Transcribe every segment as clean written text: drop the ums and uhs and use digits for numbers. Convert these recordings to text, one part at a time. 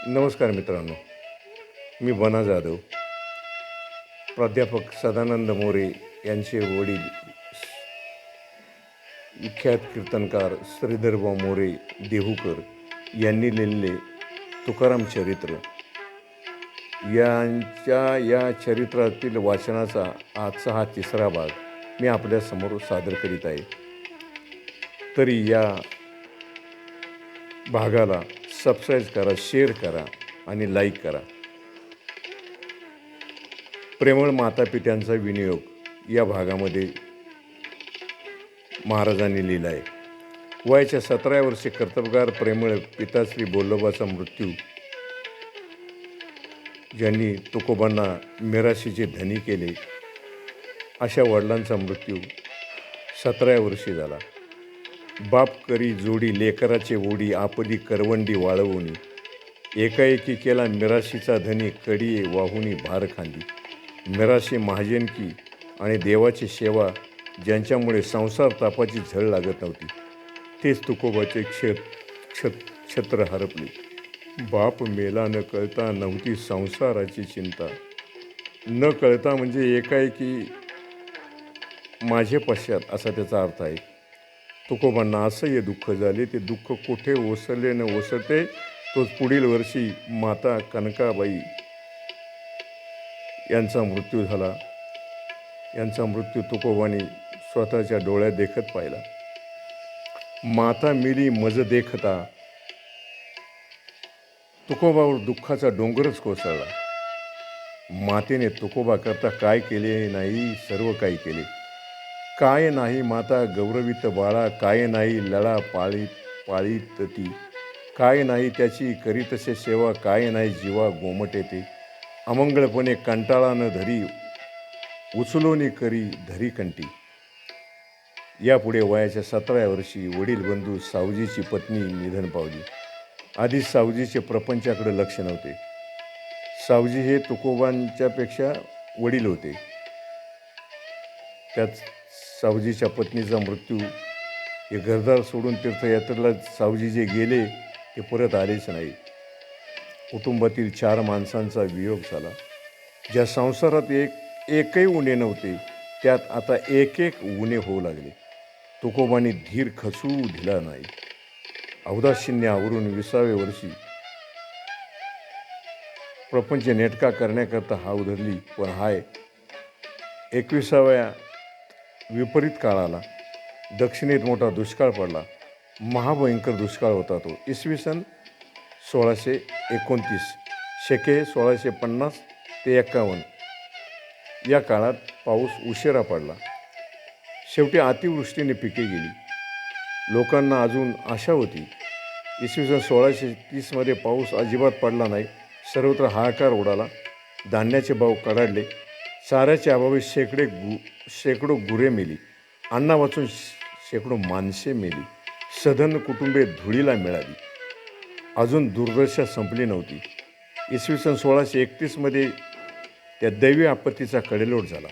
नमस्कार मित्रांनो, मी बना जाधव. प्राध्यापक सदानंद मोरे यांचे वडील विख्यात कीर्तनकार श्रीधरभाऊ मोरे देहूकर यांनी लिहिलेले तुकाराम चरित्र या चरित्रातील वाचनाचा आजचा हा तिसरा भाग मी आपल्यासमोर सादर करीत आहे. तरी या भागाला सबस्क्राईब करा, शेअर करा आणि लाईक करा. प्रेमळ मातापित्यांचा विनियोग या भागामध्ये महाराजांनी लिहिला आहे. वयाच्या 17व्या वर्षी कर्तबगार प्रेमळ पिताश्री बोल्लोबाचा मृत्यू, ज्यांनी तुकोबांना मिराशीचे धनी केले, अशा वडिलांचा मृत्यू 17व्या वर्षी झाला. बाप करी जोडी लेकराचे ओढी, आपली करवंडी वाळवूनी, एकाएकी केला मिराशीचा धनी, कडी वाहुनी भार खांदी. मिराशी महाजनकी आणि देवाची सेवा, ज्यांच्यामुळे संसार तापाची झळ लागत नव्हती, तेच तुकोबाचे छत्र हरपले. बाप मेला न कळता नव्हती संसाराची चिंता. न कळता म्हणजे एकाएकी माझे पश्चात असा त्याचा अर्थ आहे. तुकोबांना असह्य दुःख झाले. ते दुःख कुठे ओसरले न ओसरते तोच पुढील वर्षी माता कनकाबाई यांचा मृत्यू झाला. यांचा मृत्यू तुकोबांनी स्वतःच्या डोळ्यात देखत पाहिला. माता मिली मज देखता, तुकोबावर दुःखाचा डोंगरच कोसळला. मातेने तुकोबा करता काय केले नाही, सर्व काही केले. काय नाही माता गौरवित बाळा, काय नाही लळा पाळीत ती, काय नाही त्याची करीतसे सेवा, काय नाही जीवा गोमटे ते. अमंगळपणे कंटाळा न धरी, उचलोनी करी धरी कंटी. यापुढे वयाच्या 17व्या वर्षी वडील बंधू सावजीची पत्नी निधन पावली. आधी सावजीचे प्रपंचाकडे लक्ष नव्हते. सावजी हे तुकोबांच्यापेक्षा वडील होते. त्यात सावजीच्या पत्नीचा मृत्यू, हे घरदार सोडून तीर्थयात्रेला सावजी जे गेले ते परत आलेच नाही. कुटुंबातील 4 माणसांचा वियोग झाला. ज्या संसारात एकही उणे नव्हते, त्यात आता एक उणे होऊ लागले. तुकोबांनी धीर खचू दिला नाही. औदासिन्य आवरून 20व्या वर्षी प्रपंच नेटका करण्याकरता हाव धरली. पण हाय 21व्या विपरीत काळाला दक्षिणेत मोठा दुष्काळ पडला. महाभयंकर दुष्काळ होता तो. इसवी सन 1629 शके 1650 ते 51 या काळात पाऊस उशिरा पडला. शेवटी अतिवृष्टीने पिके गेली. लोकांना अजून आशा होती. इसवी सन 1630 पाऊस अजिबात पडला नाही. सर्वत्र हाहाकार उडाला. धान्याचे भाव कडाडले. चाऱ्याच्या अभावी शेकडो गुरे मेली. अन्ना वाचून शेकडो माणसे मेली. सधन कुटुंबे धुळीला मिळाली. अजून दुर्दशा संपली नव्हती. इसवी सन 1631 त्या दैवी आपत्तीचा कडेलोट झाला.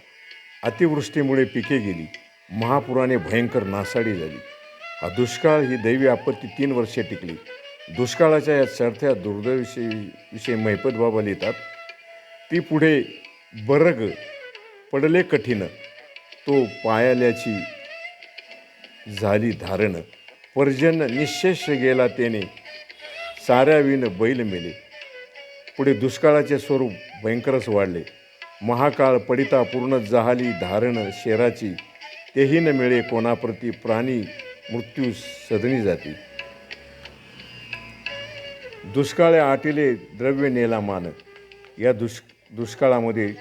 अतिवृष्टीमुळे पिके गेली. महापुराने भयंकर नासाडी झाली. हा दुष्काळ, ही दैवी आपत्ती 3 वर्षे टिकली. दुष्काळाच्या या चढत्या दुर्दैवीविषयी महिपत बाबा लिहितात. ती पुढे बरग पडले कठीण, तो पायाल्याची झाली धारण. पर्जन्य निशेष गेला तेने, साऱ्याविन बैल मेले. पुढे दुष्काळाचे स्वरूप भयंकरच वाढले. महाकाळ पडिता पूर्ण जहाली धारण शेराची, तेही न मिळे कोणाप्रती, प्राणी मृत्यू सदनी जाती. दुष्काळे आटिले द्रव्य नेला मान. या दुष्काळामध्ये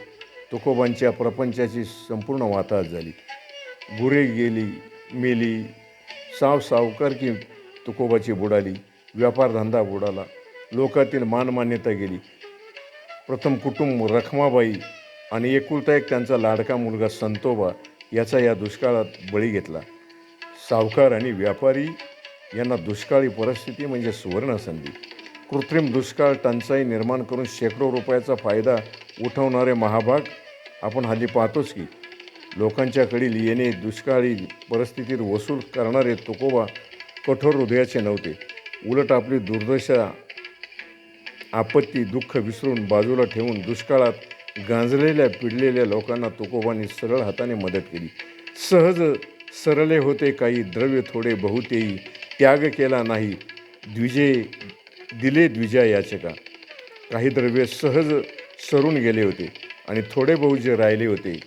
तुकोबांच्या प्रपंचाची संपूर्ण वाताहत झाली. गुरे गेली, मेली. सावकारकी तुकोबाची बुडाली. व्यापारधंदा बुडाला. लोकातील मानमान्यता गेली. प्रथम कुटुंब रखमाबाई आणि एकुलता एक त्यांचा लाडका मुलगा संतोबा याचा या दुष्काळात बळी घेतला. सावकार आणि व्यापारी यांना दुष्काळी परिस्थिती म्हणजे सुवर्णसंधी. कृत्रिम दुष्काळ टंचाई निर्माण करून शेकडो रुपयाचा फायदा उठवणारे महाभाग आपण हल्ली पाहतोच की. लोकांच्याकडील येणे दुष्काळी परिस्थितीत वसूल करणारे तुकोबा कठोर हृदयाचे नव्हते. उलट आपली दुर्दशा आपत्ती दुःख विसरून बाजूला ठेवून दुष्काळात गांजलेल्या पिडलेल्या लोकांना तुकोबांनी सरळ हाताने मदत केली. सहज सरले होते काही द्रव्य थोडे बहुतेही त्याग केला नाही द्विजे दिले द्विजा याचका. काही द्रव्य सहज सरून गेले होते आणि थोडे बहु जे राहिले होते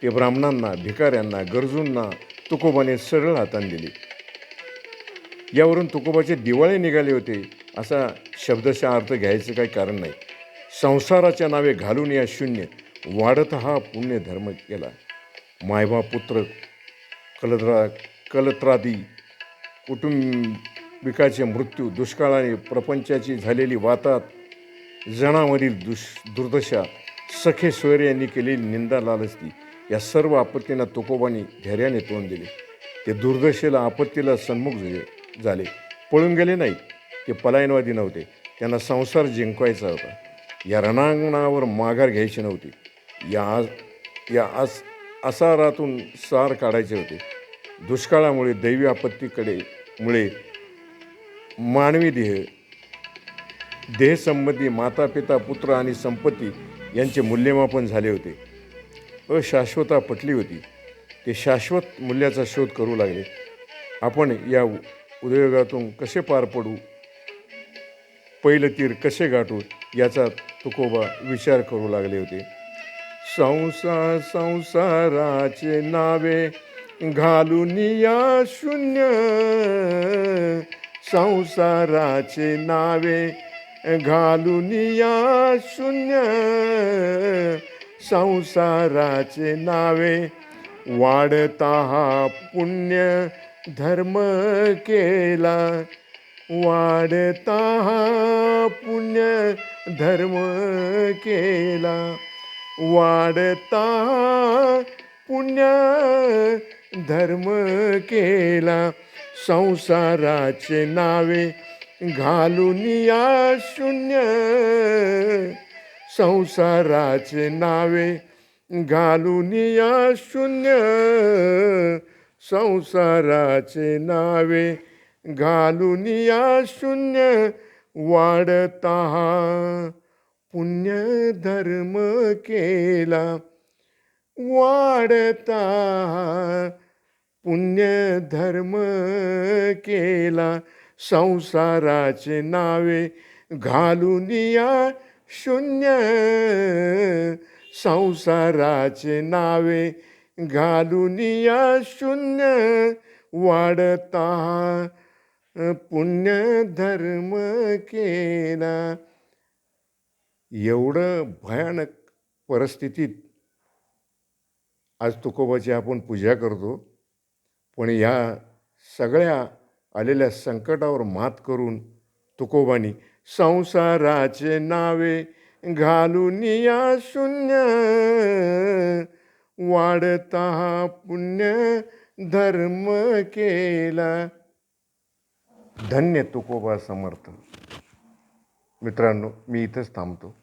ते ब्राह्मणांना, भिकाऱ्यांना, गरजूंना तुकोबाने सरळ हाताने दिले. यावरून तुकोबाचे दिवाळे निघाले होते असा शब्दशः अर्थ घ्यायचं काही कारण नाही. संसाराच्या नावे घालून या शून्य वाढत हा पुण्य धर्म केला. मायबा पुत्र कलत्रादी कुटुंबिकाचे मृत्यू, दुष्काळाने प्रपंचाची झालेली वातात, जणांवरील दुर्दशा, सखे सोयरे यांनी केलेली निंदा लालस्ती या सर्व आपत्तींना तुकोबांनी धैर्याने तोंड दिले. ते दुर्दशेला आपत्तीला सन्मुख झाले, पळून गेले नाहीत. ते पलायनवादी नव्हते. त्यांना संसार जिंकवायचा होता. या रणांगणावर माघार घ्यायची नव्हती. या आसारातून सार काढायचे होते. दुष्काळामुळे, दैवी आपत्तीमुळे मानवी देहसंबंधी माता पिता पुत्र आणि संपत्ती यांचे मूल्यमापन झाले होते. अशाश्वता पटली होती. ते शाश्वत मूल्याचा शोध करू लागले. आपण या उद्योगातून कसे पार पडू, पहिलं तीर कसे गाठू याचा तुकोबा विचार करू लागले होते. संसाराचे नावे घालून या शून्य, संसाराचे नावे घालून या शून्य, संसाराचे नावे वाढता हा पुण्य धर्म केला, वाढता हा पुण्य धर्म केला, वाढता पुण्य धर्म केला. संसाराचे नावे घालून या शून्य, संसाराचे नावे घालून या शून्य, संसाराचे नावे घालून या शून्य, वाढता हा पुण्य धर्म केला, वाढता पुण्य धर्म केला. संसाराचे नावे घालून या शून्य, संसाराचे नावे घालून या शून्य, वाढता पुण्य धर्म केला. एवढं भयानक परिस्थितीत आज तुकोबाची आपण पूजा करतो. पण या सगळ्या आलेल्या संकटावर मात करून तुकोबांनी संसाराचे नावे घालून या शून्य, वाढता पुण्य धर्म केला. धन्य तुकोबा समर्थ. मित्रांनो, मी इथंच थांबतो.